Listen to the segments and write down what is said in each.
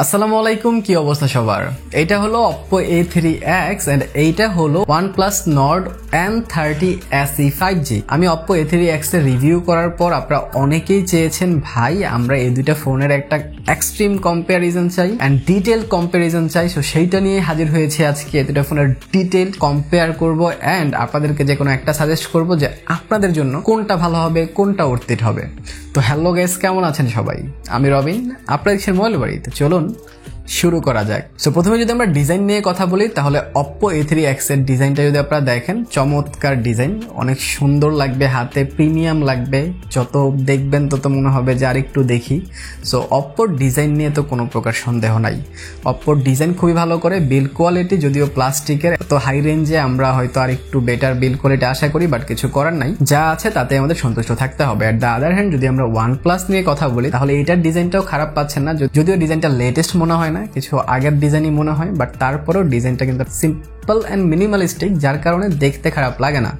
আসসালামু আলাইকুম, কি অবস্থা সবার? এটা হলো Oppo A3X এন্ড এইটা হলো OnePlus Nord N30 SE 5G। আমি Oppo A3X এর রিভিউ করার পর আপনারা অনেকেই চেয়েছেন ভাই আমরা এই দুইটা ফোনের একটা এক্সট্রিম কম্প্যারিজন চাই এন্ড ডিটেইল কম্প্যারিজন চাই। সো সেইটা নিয়ে হাজির হয়েছে আজকে। এই দুইটা ফোনের ডিটেইল কম্পেয়ার করব এন্ড আপনাদেরকে যে কোনো একটা সাজেস্ট করব যে আপনাদের জন্য কোনটা ভালো হবে, কোনটা worth it হবে। তো হ্যালো গাইস, কেমন আছেন সবাই? আমি রবিন, আপনারা দেখছেন মোবাইল বাড়ি। তো চলুন শুরু করা যাক। সো প্রথমে যদি আমরা ডিজাইন নিয়ে কথা বলি তাহলে Oppo A3X এর ডিজাইনটা যদি আপনারা দেখেন, চমৎকার ডিজাইন, অনেক সুন্দর লাগবে, হাতে প্রিমিয়াম লাগবে, যত দেখবেন তত মনে হবে যে আরেকটু দেখি। সো Oppo ডিজাইন নিয়ে তো কোনো প্রকার সন্দেহ নাই। Oppo ডিজাইন খুবই ভালো করে, বিল্ড কোয়ালিটি যদিও প্লাস্টিকের, তো হাই রেঞ্জে আমরা হয়তো আরেকটু বেটার বিল্ড কোয়ালিটি আশা করি, বাট কিছু করার নাই, যা আছে তাতে আমাদের সন্তুষ্ট থাকতে হবে। অ্যাট দ্য আদার হ্যান্ড যদি আমরা OnePlus নিয়ে কথা বলি তাহলে এটার ডিজাইনটাও খারাপ পাচ্ছেন না, যদিও ডিজাইনটা লেটেস্ট মনে হয় না, কিছু আগের ডিজাইনই মনে হয়, বাট তারপরেও ডিজাইনটা কিন্তু সিম্পল এন্ড মিনিমালিস্টিক, যার কারণে দেখতে খারাপ লাগে না,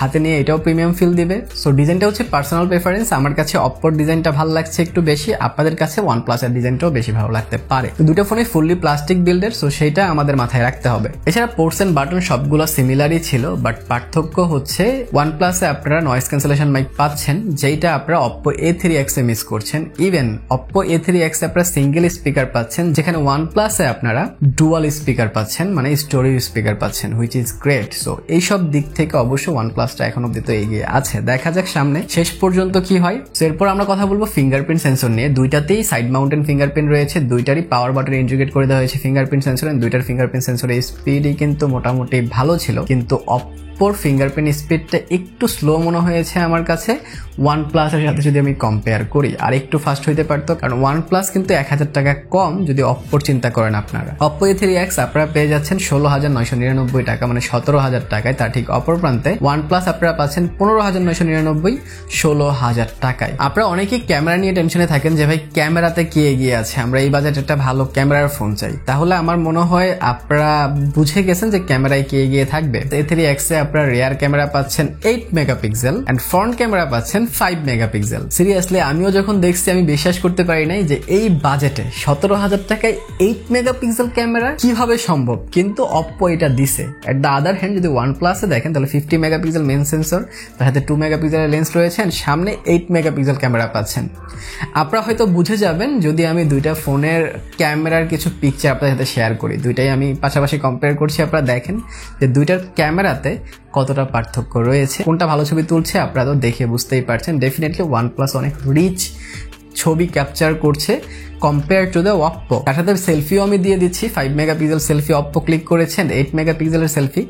হাতে নিয়ে এটাও প্রিমিয়াম ফিল দিবে। সো ডিজাইনটা হচ্ছে পার্সোনাল প্রেফারেন্স, আমার কাছে Oppo ডিজাইনটা ভালো লাগছে একটু বেশি, আপনাদের কাছে OnePlus এর ডিজাইনটাও বেশি ভালো লাগতে পারে। দুটো ফোনে ফুললি প্লাস্টিক বিল্ডের, সো সেইটা আমাদের মাথায় রাখতে হবে। এছাড়া পোর্টস এন্ড বাটন সবগুলো সিমিলারই ছিল, বাট পার্থক্য হচ্ছে OnePlus এ আপনারা নয়েজ ক্যান্সেলেশন মাইক পাচ্ছেন, যেটা আপনারা Oppo A3X এ মিস করছেন। ইভেন Oppo A3X এ আপনারা সিঙ্গেল স্পিকার পাচ্ছেন, যেখানে OnePlus এ আপনারা ডুয়াল স্পিকার পাচ্ছেন, মানে স্টোরি স্পিকার পাচ্ছেন, হুইচ ইজ গ্রেট। সো এইসব দিক থেকে অবশ্য OnePlus-টা এখন অব্দি তো এগিয়ে আছে, দেখা যাক সামনে শেষ পর্যন্ত কি হয়। সো এরপর আমরা কথা বলবো ফিঙ্গারপ্রিন্ট সেন্সর নিয়ে। দুইটাতেই সাইড মাউন্টেন ফিঙ্গারপ্রিন্ট রয়েছে, দুইটারই পাওয়ার বাটন ইন্টিগ্রেট করে দেওয়া হয়েছে ফিঙ্গারপ্রিন্ট সেন্সর। দুইটার ফিঙ্গারপ্রিন্ট সেন্সরের স্পিডই কিন্তু মোটামুটি ভালো ছিল, কিন্তু Oppoর ফিঙ্গারপ্রিন্ট স্পিডটা একটু স্লো মনে হয়েছে আমার কাছে OnePlus এর সাথে যদি আমি কম্পেয়ার করি। আর একটু ফাস্ট হইতে পারতো, কারণ OnePlus কিন্তু 1000 টাকা কম যদি Oppoর চিন্তা করেন আপনারা। Oppo A3X আপনারা পেয়ে যাচ্ছেন 16,999 টাকা, মানে 17,000 টাকায়। তার ঠিক অপর প্রান্তে OnePlus আপনারা পাচ্ছেন 15,999, 16,000 টাকায়। আপনারা অনেকেই ক্যামেরা নিয়ে টেনশনে থাকেন যে ভাই ক্যামেরাতে কি এগিয়ে আছে, আমরা এই বাজেটে একটা ভালো ক্যামেরার ফোন চাই। তাহলে আমার মনে হয় আপনারা বুঝে গেছেন যে ক্যামেরায় কি এগিয়ে থাকবে। A3X এ আপনারা রিয়ার ক্যামেরা পাচ্ছেন 8 মেগাপিক্সেল এন্ড ফ্রন্ট ক্যামেরা পাচ্ছেন 5 মেগাপিক্সেল। সিরিয়াসলি আমিও যখন দেখছি আমি বিশ্বাস করতে পারি নাই যে এই বাজেটে 17,000 টাকায় 8 মেগাপিক্সেল ক্যামেরা কিভাবে সম্ভব, কিন্তু Oppo এটা দিছে। এট দ্য আদার হ্যান্ড যদি OnePlus এ দেখেন তাহলে 50 মেগাপিক্সেল মেইন সেন্সর, তার সাথে 2 মেগাপিক্সেলের লেন্স রয়েছে, সামনে 8 মেগাপিক্সেল ক্যামেরা পাচ্ছেন। আপনারা হয়তো বুঝে যাবেন যদি আমি দুইটা ফোনের ক্যামেরার কিছু পিকচার আপনাদের সাথে শেয়ার করি। দুইটাই আমি পাশাপাশি কম্পেয়ার করছি, আপনারা দেখেন যে দুইটার ক্যামেরাতে কতটা পার্থক্য রয়েছে, কোনটা ভালো ছবি তুলছে আপনারা তো দেখে বুঝতেই পারছেন। ডেফিনেটলি OnePlus অনেক রিচ ছবি ক্যাপচার করছে কম্পেয়ার টু দ্য Oppo। তার সাথে সেলফিও আমি দিয়ে দিচ্ছি, 5 মেগাপিক্সেল সেলফি Oppo ক্লিক করেছেন, 8 মেগাপিক্সেলের সেলফি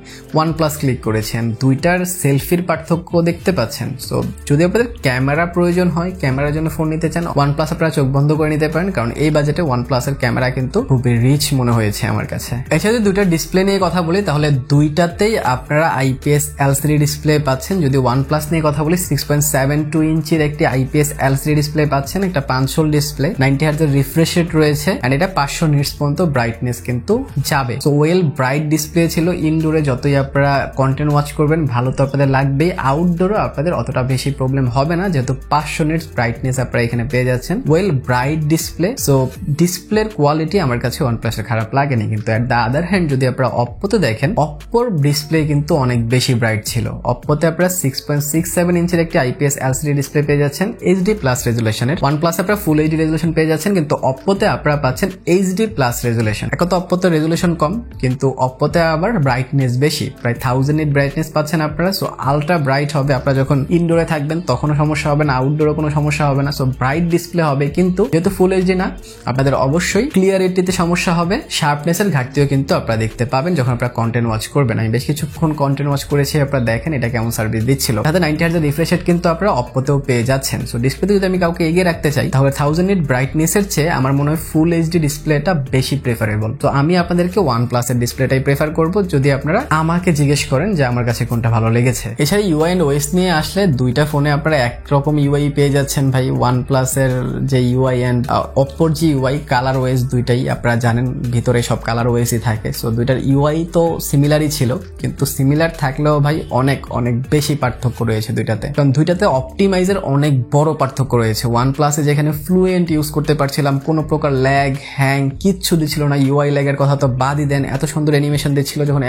OnePlus ক্লিক করেছেন। দুইটার সেলফির পার্থক্য দেখতে পাচ্ছেন। সো যদি আপনাদের ক্যামেরা প্রয়োজন হয়, ক্যামেরার জন্য ফোন নিতে চান, OnePlus আপনারা চোখ বন্ধ করে নিতে পারেন, কারণ এই বাজেটে OnePlus এর ক্যামেরা কিন্তু খুবই রিচ মনে হয়েছে আমার কাছে। এছাড়া যদি দুইটার ডিসপ্লে নিয়ে কথা বলি তাহলে দুইটাতেই আপনারা IPS LCD ডিসপ্লে পাচ্ছেন। যদি OnePlus নিয়ে কথা বলি 6.72 ইঞ্চির একটি IPS LCD ডিসপ্লে পাচ্ছেন, একটা 5 whole display, 90 Hz refresh rate রয়েছে এন্ড এটা 500 নিটস পর্যন্ত ব্রাইটনেস কিন্তু যাবে। সো ওয়েল ব্রাইট ডিসপ্লে ছিল। ইনডোরে যতই আপনারা কন্টেন্ট ওয়াচ করবেন ভালো তো আপনাদের লাগবেই, আউটডোরও আপনাদের অতটা বেশি প্রবলেম হবে না, যেহেতু 500 নিটস ব্রাইটনেস আপনারা এখানে পেয়ে যাচ্ছেন। Well bright display. সো ডিসপ্লের কোয়ালিটি আমার কাছে OnePlus এর খারাপ লাগেনি, কিন্তু এট দ্য আদার হ্যান্ড যদি আপনারা Oppo তে দেখেন, Oppoর ডিসপ্লে কিন্তু অনেক বেশি ব্রাইট ছিল। Oppo তে আপনারা 6.67 ইঞ্চির একটি IPS LCD ডিসপ্লে পেয়ে যাচ্ছেন HD+ রেজুলেশনের। OnePlus আপনারা ফুল HD রেজুলেশন পেয়ে যাচ্ছেন, কিন্তু Oppo তে আপনারা পাচ্ছেন HD+ রেজুলেশন। এখন তো Oppo তে রেজুলেশন কম, কিন্তু Oppo তে আবার ব্রাইটনেস বেশি, প্রায় 1000 নিট ব্রাইটনেস পাচ্ছেন আপনারা। সো আলট্রা ব্রাইট হবে, আপনারা যখন ইনডোরে থাকবেন তখনও সমস্যা হবে না, আউটডোরে কোনো সমস্যা হবে না। সো ব্রাইট ডিসপ্লে হবে, কিন্তু যেহেতু ফুল HD না আপনাদের অবশ্যই ক্লিয়ারিটিতে সমস্যা হবে, শার্পনেসের ঘাটতিও কিন্তু আপনারা দেখতে পাবেন যখন আপনারা কন্টেন্ট ওয়াচ করবেন। আমি বেশ কিছুক্ষণ কন্টেন্ট ওয়াচ করেছি, আপনারা দেখেন এটা কেমন সার্ভিস দিচ্ছিল। সাথে 90 Hz রিফ্রেশ রেট কিন্তু আপনারা Oppo তেও পেয়ে যাচ্ছেন। সো ডিসপ্লেতে যদি আমি কাউকে এগিয়ে রাখতে চাই তাহলে 1000 নিট ব্রাইটনেসের চেয়ে আমার মনে হয় ফুল HD ডিসপ্লেটা বেশি প্রেফারেবল। তো আমি আপনাদেরকে OnePlus এর ডিসপ্লেটাই প্রেফার করব যদি আপনারা আমাকে জিজ্ঞেস করেন যে আমার কাছে কোনটা ভালো লেগেছে। এছাড়া UI এন্ড OS নিয়ে আসলে দুইটা ফোনে আপনারা একরকম UI পেয়ে যাচ্ছেন ভাই। OnePlus এর যে UI এন্ড Oppoর যে UI, কালার OS দুইটাই আপনারা জানেন ভিতরে সব কালার OSই থাকে। সো দুইটার UI তো সিমিলারই ছিল, কিন্তু সিমিলার থাকলেও ভাই অনেক অনেক বেশি পার্থক্য রয়েছে দুইটাতে, কারণ দুইটাতে অপটিমাইজের অনেক বড় পার্থক্য রয়েছে। OnePlus এ যেখানে ফ্লুয়েন্ট ইউজ করতে পারছিলাম করছিলাম, কোনো প্রকার ল্যাগ হ্যাং কিচ্ছু দিচ্ছিল না। ইউআই ল্যাগের কথা তো বাদই দেন, এত সুন্দর অ্যানিমেশন দিচ্ছিল যখন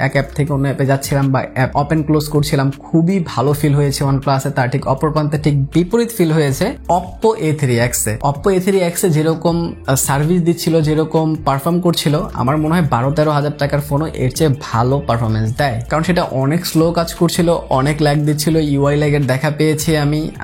এক অ্যাপ থেকে অন্য অ্যাপে যাচ্ছিলাম বা অ্যাপ ওপেন ক্লোজ করছিলাম। খুবই ভালো ফিল হয়েছে OnePlus-এ। তার ঠিক অপর প্রান্তে ঠিক বিপরীত ফিল হয়েছে Oppo A3X-এ। Oppo A3X-এ যেরকম সার্ভিস দিচ্ছিল, যেরকম পারফর্ম করছিল, আমার মনে হয় 12-13 হাজার টাকার ফোনও এর চেয়ে ভালো পারফরমেন্স দেয়, কারণ সেটা অনেক স্লো কাজ করছিল, অনেক ল্যাগ দিচ্ছিল। ইউআই ল্যাগের দেখা পেয়েছি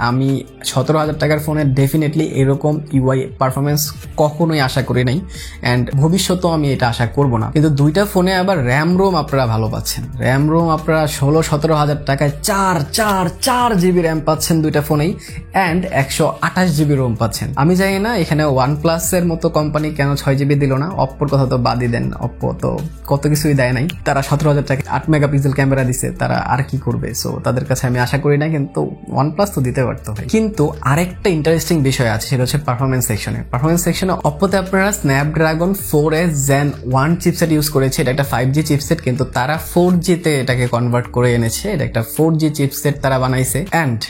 আমি 17,000 টাকার ফোনে ডেফিনেটলি এরকম ইউআই পারফরমেন্স কখনোই আশা করি নাই, অ্যান্ড ভবিষ্যতেও আমি এটা আশা করব না। কিন্তু দুইটা ফোনে আবার র্যাম রোম আপনারা ভালো পাচ্ছেন। র্যাম রোম আপনারা 16-17 হাজার টাকায় 4 জিবি র্যাম পাচ্ছেন দুইটা ফোনেই, অ্যান্ড 128 জিবি রোম পাচ্ছেন। আমি জানি না এখানে OnePlus এর মতো কোম্পানি কেন 6 জিবি দিল না। অপ্পোর কথা তো বাদই দেন, অপ্পো তো কত কিছুই দেয় নাই। তারা 17,000 টাকা 8 মেগাপিক্সেল ক্যামেরা দিছে, তারা আর কি করবে? সো তাদের কাছে আমি আশা করি না, কিন্তু OnePlus তো দিতে পারতো ভাই। কিন্তু আরেকটা ইন্টারেস্টিং বিষয় আছে, সেটা হচ্ছে পারফরমেন্স সেকশনে। পারফরমেন্স সেকশনে অপ্পোতে আপনারা Snapdragon 4S Gen 1 chipset use করেছে। এটা একটা 5G চিপসেট, কিন্তু তারা 4G তে এটাকে কনভার্ট করে এনেছে। এটা একটা 4G চিপসেট তারা বানাইছে। And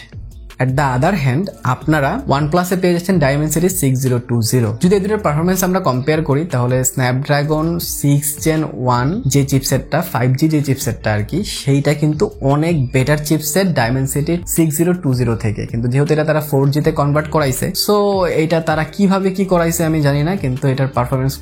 at the other hand আপনারা OnePlus-এ পেয়ে যাচ্ছেন Dimensity 6020। যদি এদের পারফরমেন্স আমরা কম্পেয়ার করি, তাহলে স্ন্যাপড্রাগন 6 Gen 1 যে চিপসেটটা, 5G যে চিপসেটটা আর কি, সেইটা কিন্তু অনেক বেটার চিপসেট Dimensity 6020 থেকে। কিন্তু যেহেতু এটা তারা 4G তে কনভার্ট করাইছে, সো এইটা তারা কিভাবে কি করাইছে আমি জানি না, কিন্তু এটার পারফরমেন্স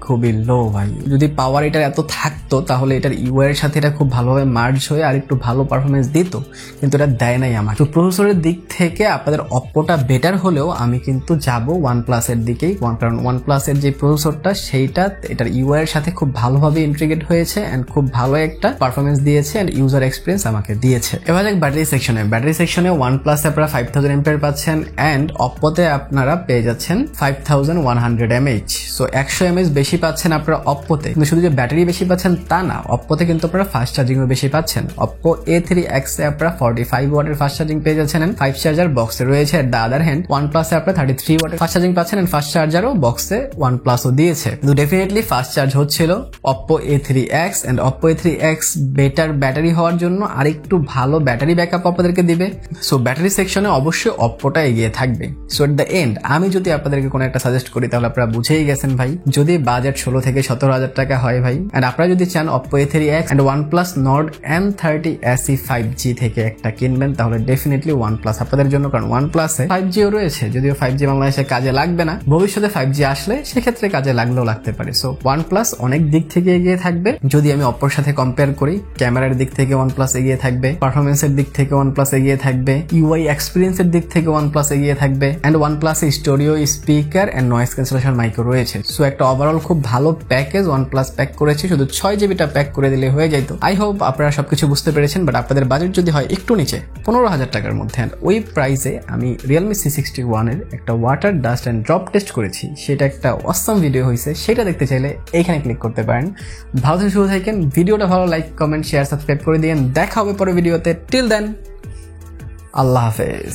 খুবই লো ভাই। যদি পাওয়ার এটার এত থাকতো, তাহলে এটার ইউআই এর সাথে এটা খুব ভালোভাবে মার্জ হয়ে আর একটু ভালো পারফরমেন্স দিত, কিন্তু এটা দেয় নাই আমার। তো প্রসেসরের দিক থেকে আপনাদের অপ্পোটা বেটার হলেও আমি কিন্তু যাব OnePlus এর দিকেই, কারণ OnePlus এর যে প্রসেসরটা সেইটা এটার ইউআই এর সাথে খুব ভালোভাবে ইন্টিগ্রেট হয়েছে, এন্ড খুব ভালো একটা পারফরমেন্স দিয়েছে, এন্ড ইউজার এক্সপিরিয়েন্স আমাকে দিয়েছে। এবার এক ব্যাটারি সেকশনে OnePlus-এ আপনারা 5000 mAh পাচ্ছেন, এন্ড অপ্পোতে আপনারা পেয়ে যাচ্ছেন 5100 mAh। সো 100 mAh বেশি পাচ্ছেন আপনারা অপ্পোতে। কিন্তু শুধু যে ব্যাটারি বেশি পাচ্ছেন তা না, অপ্পোতে কিন্তু আপনারা ফাস্ট চার্জিংও বেশি পাচ্ছেন। Oppo A3X-এ আপনারা 45 ওয়াটের ফাস্ট চার্জিং পেয়ে যাচ্ছেন, 5 চার্জার বক্সে রয়েছে। এট দ্য আদার হ্যান্ড OnePlus-এ আপনারা 33 ওয়াটের ফাস্ট চার্জিং পাচ্ছেন, এন্ড ফাস্ট চার্জারও বক্সে OnePlus-ও দিয়েছে। কিন্তু ডেফিনেটলি ফাস্ট চার্জ হচ্ছিল Oppo A3X, and Oppo A3X better battery হওয়ার জন্য আরেকটু ভালো ব্যাটারি ব্যাকআপ আপনাদেরকে দিবে। সো ব্যাটারি সেকশনে অবশ্যই অপ্পোটা এগিয়ে থাকবে। সো এট দ্য এন্ড আমি যদি আপনাদেরকে কোনো একটা সাজেস্ট করি, তাহলে আপনারা বুঝেই গেছেন ভাই, যদি বাজেট 16 থেকে 17,000 টাকা হয় ভাই, এন্ড আপনারা যদি চান Oppo A3X and OnePlus Nord M30 SE 5G থেকে একটা কিনবেন, তাহলে ডেফিনেটলি OnePlus আপনাদের জন্য, কারণ OnePlus-এ 5G-ও রয়েছে। যদিও 5G বাংলাদেশে কাজে লাগবে না, ভবিষ্যতে 5G আসলে সেক্ষেত্রে কাজে লাগলেও লাগতে পারে। সো OnePlus অনেক দিক থেকে এগিয়ে থাকবে। যদি আমি অপ্পোর সাথে কম্পেয়ার করি, ক্যামেরার দিক থেকে OnePlus এগিয়ে থাকবে, পারফরমেন্সের দিক থেকে OnePlus এগিয়ে থাকবে, ইউআই এক্সপিরিয়েন্সের দিক থেকে OnePlus এগিয়ে থাকবে, এন্ড OnePlus-এ stereo, speaker and noise cancellation মাইকও রয়েছে। সো একটা ওভারঅল খুব ভালো প্যাকেজ OnePlus প্যাক করেছে। শুধু 6 জিবিটা প্যাক করে দিলে হয়ে যেত। আই হোপ আপনারা সবকিছু বুঝতে পেরেছেন। বাট আপনাদের বাজেট যদি হয় একটু নিচে, 15,000 টাকার মধ্যে, ওই প্রাইসে আমি Realme C61 এর একটা water dust and drop test করেছি, সেটা একটা অসাম ভিডিও হয়েছে। সেটা দেখতে চাইলে এইখানে ক্লিক করতে পারেন। ভালো থেকে শুরু থাকেন। ভিডিওটা ভালো লাইক, কমেন্ট, শেয়ার, সাবস্ক্রাইব করে দিন। দেখা হবে পরে ভিডিওতে। টিল দেন, আল্লাহ হাফেজ।